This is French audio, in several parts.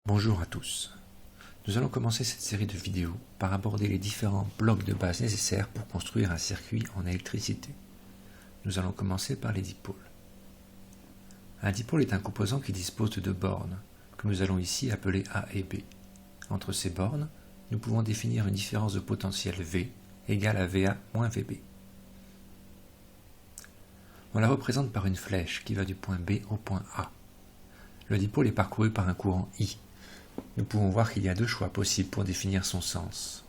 Bonjour à tous. Nous allons commencer cette série de vidéos par aborder les différents blocs de base nécessaires pour construire un circuit en électricité. Nous allons commencer par les dipôles. Un dipôle est un composant qui dispose de deux bornes, que nous allons ici appeler A et B. Entre ces bornes, nous pouvons définir une différence de potentiel V égale à VA moins VB. On la représente par une flèche qui va du point B au point A. Le dipôle est parcouru par un courant I. Nous pouvons voir qu'il y a deux choix possibles pour définir son sens.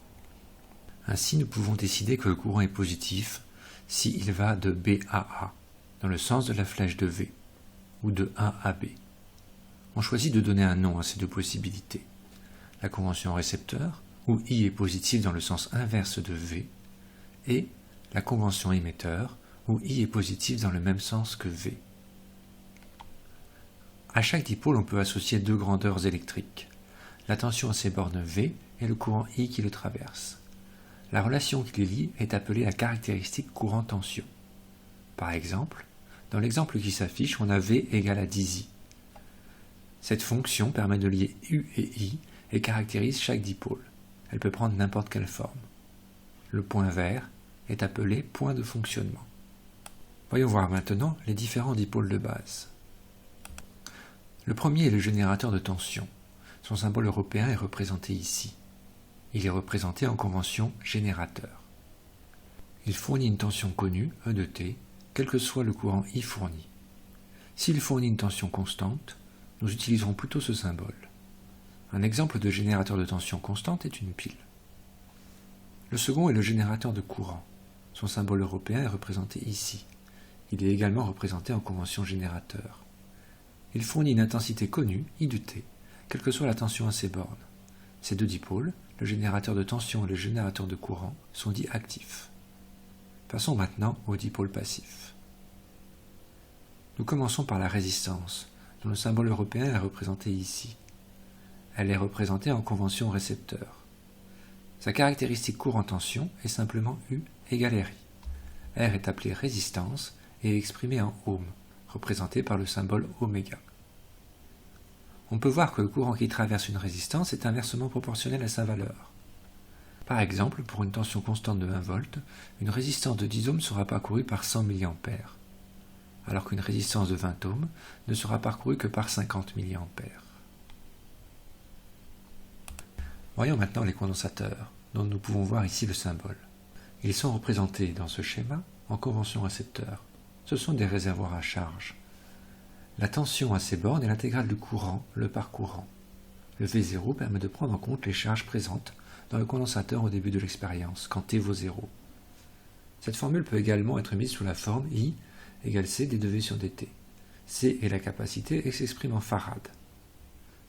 Ainsi, nous pouvons décider que le courant est positif s'il va de B à A, dans le sens de la flèche de V, ou de A à B. On choisit de donner un nom à ces deux possibilités. La convention récepteur, où I est positif dans le sens inverse de V, et la convention émetteur, où I est positif dans le même sens que V. À chaque dipôle, on peut associer deux grandeurs électriques, la tension à ses bornes V et le courant I qui le traverse. La relation qui les lie est appelée la caractéristique courant-tension. Par exemple, dans l'exemple qui s'affiche, on a V égale à 10I. Cette fonction permet de lier U et I et caractérise chaque dipôle. Elle peut prendre n'importe quelle forme. Le point vert est appelé point de fonctionnement. Voyons voir maintenant les différents dipôles de base. Le premier est le générateur de tension. Son symbole européen est représenté ici. Il est représenté en convention générateur. Il fournit une tension connue, E de T, quel que soit le courant I fourni. S'il fournit une tension constante, nous utiliserons plutôt ce symbole. Un exemple de générateur de tension constante est une pile. Le second est le générateur de courant. Son symbole européen est représenté ici. Il est également représenté en convention générateur. Il fournit une intensité connue, I de T, quelle que soit la tension à ses bornes. Ces deux dipôles, le générateur de tension et le générateur de courant, sont dits actifs. Passons maintenant au dipôle passif. Nous commençons par la résistance, dont le symbole européen est représenté ici. Elle est représentée en convention récepteur. Sa caractéristique courant-tension est simplement U égale RI. R est appelée résistance et est exprimée en ohm, représenté par le symbole oméga. On peut voir que le courant qui traverse une résistance est inversement proportionnel à sa valeur. Par exemple, pour une tension constante de 1 V, une résistance de 10 ohms sera parcourue par 100 mA, alors qu'une résistance de 20 ohms ne sera parcourue que par 50 mA. Voyons maintenant les condensateurs, dont nous pouvons voir ici le symbole. Ils sont représentés dans ce schéma en convention récepteur. Ce sont des réservoirs à charge. La tension à ces bornes est l'intégrale du courant le parcourant. Le V0 permet de prendre en compte les charges présentes dans le condensateur au début de l'expérience, quand T vaut 0. Cette formule peut également être mise sous la forme I égale C dV sur dt. C est la capacité et s'exprime en farad.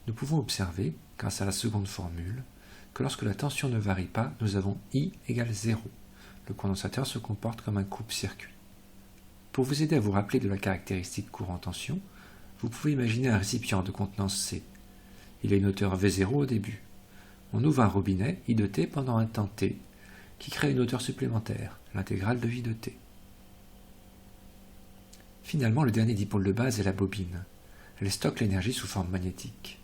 Nous pouvons observer, grâce à la seconde formule, que lorsque la tension ne varie pas, nous avons I égale 0. Le condensateur se comporte comme un coupe-circuit. Pour vous aider à vous rappeler de la caractéristique courant-tension, vous pouvez imaginer un récipient de contenance C. Il a une hauteur V0 au début. On ouvre un robinet I de T pendant un temps T, qui crée une hauteur supplémentaire, l'intégrale de I de T. Finalement, le dernier dipôle de base est la bobine. Elle stocke l'énergie sous forme magnétique.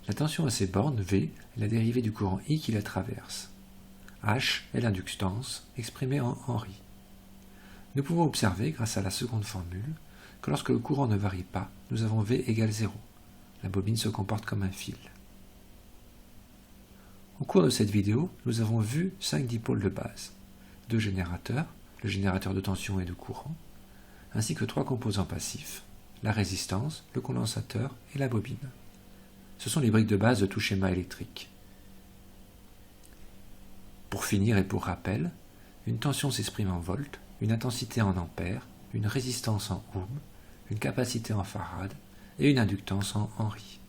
La tension à ces bornes, V, est la dérivée du courant I qui la traverse. H est l'inductance, exprimée en Henry. Nous pouvons observer, grâce à la seconde formule, que lorsque le courant ne varie pas, nous avons V égale 0. La bobine se comporte comme un fil. Au cours de cette vidéo, nous avons vu 5 dipôles de base, 2 générateurs, le générateur de tension et de courant, ainsi que 3 composants passifs, la résistance, le condensateur et la bobine. Ce sont les briques de base de tout schéma électrique. Pour finir et pour rappel, une tension s'exprime en volts, une intensité en ampères, une résistance en ohm, une capacité en farad et une inductance en Henry.